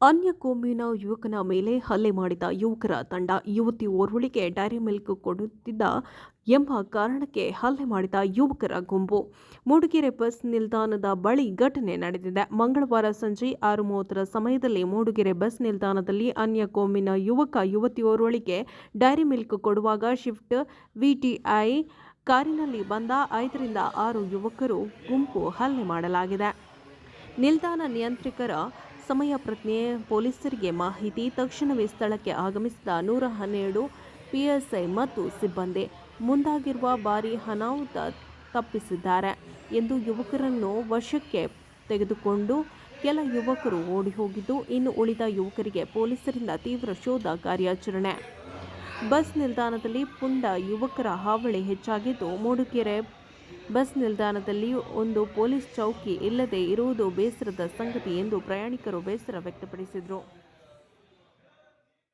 ಅನ್ಯ ಕೋಮಿನ ಯುವಕನ ಮೇಲೆ ಹಲ್ಲೆ ಮಾಡಿದ ಯುವಕರ ತಂಡ. ಯುವತಿ ಓರ್ವಳಿಗೆ ಡೈರಿ ಮಿಲ್ಕ್ ಕೊಡುತ್ತಿದ್ದ ಎಂಬ ಕಾರಣಕ್ಕೆ ಹಲ್ಲೆ ಮಾಡಿದ ಯುವಕರ ಗುಂಪು. ಮೂಡಿಗೆರೆ ಬಸ್ ನಿಲ್ದಾಣದ ಬಳಿ ಘಟನೆ ನಡೆದಿದೆ. ಮಂಗಳವಾರ ಸಂಜೆ 6:30 ಸಮಯದಲ್ಲಿ ಮೂಡಿಗೆರೆ ಬಸ್ ನಿಲ್ದಾಣದಲ್ಲಿ ಅನ್ಯ ಕೋಮಿನ ಯುವತಿಯೋರ್ವಳಿಗೆ ಡೈರಿ ಮಿಲ್ಕ್ ಕೊಡುವಾಗ ಶಿಫ್ಟ್ ವಿಟಿಐ ಕಾರಿನಲ್ಲಿ ಬಂದ 5ರಿಂದ 6 ಯುವಕರು ಗುಂಪು ಹಲ್ಲೆ ಮಾಡಲಾಗಿದೆ. ನಿಲ್ದಾಣ ನಿಯಂತ್ರಕರ ಸಮಯ ಪ್ರಜ್ಞೆ ಪೊಲೀಸರಿಗೆ ಮಾಹಿತಿ. ತಕ್ಷಣವೇ ಸ್ಥಳಕ್ಕೆ ಆಗಮಿಸಿದ 112 ಪಿಎಸ್ಐ ಮತ್ತು ಸಿಬ್ಬಂದಿ ಮುಂದಾಗಿರುವ ಭಾರೀ ಅನಾಹುತ ತಪ್ಪಿಸಿದ್ದಾರೆ ಎಂದು ಯುವಕರನ್ನು ವಶಕ್ಕೆ ತೆಗೆದುಕೊಂಡು ಕೆಲ ಯುವಕರು ಓಡಿ ಹೋಗಿದ್ದು, ಇನ್ನು ಉಳಿದ ಯುವಕರಿಗೆ ಪೊಲೀಸರಿಂದ ತೀವ್ರ ಶೋಧ ಕಾರ್ಯಾಚರಣೆ. ಬಸ್ ನಿಲ್ದಾಣದಲ್ಲಿ ಪುಂಡ ಯುವಕರ ಹಾವಳಿ ಹೆಚ್ಚಾಗಿದ್ದು, ಮೂಡಿಗೆರೆ ಬಸ್ ನಿಲ್ದಾಣದಲ್ಲಿ ಒಂದು ಪೊಲೀಸ್ ಚೌಕಿ ಇಲ್ಲದೆ ಇರುವುದು ಬೇಸರದ ಸಂಗತಿ ಎಂದು ಪ್ರಯಾಣಿಕರು ಬೇಸರ ವ್ಯಕ್ತಪಡಿಸಿದರು.